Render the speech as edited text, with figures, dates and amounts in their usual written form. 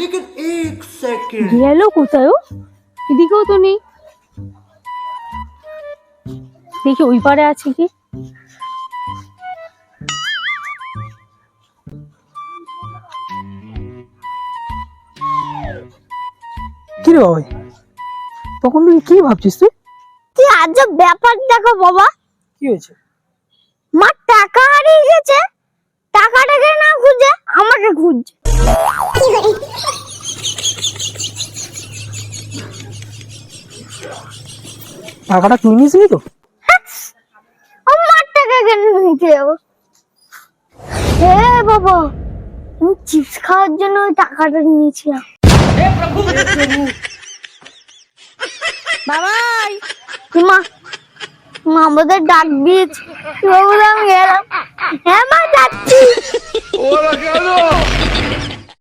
लेकिन एक सेकंड গেল কোথায় ও? এদিকেও তো নেই, দেখি ওই পারে আছে কি। কি রে ভাই, তখন তুই কি ভাবছিস? তুই কি আজব ব্যাপার দেখো বাবা, কি হয়েছে? মা টাকা হারিয়ে গেছে, টাকাটাকে না খুঁজে আমাকে খুঁজছে। টাকাটা তুই নিসনি তো? আমার টাকা কেন নিতে যাবো? হে বাবা, আমি চিপস খাওয়ার জন্য ওই টাকাটা নিয়েছিলাম। বাবাই মা, মা আমাদের ডাক দিয়েছে, বাবু আমি গেলাম। হ্যাঁ মা যাচ্ছি।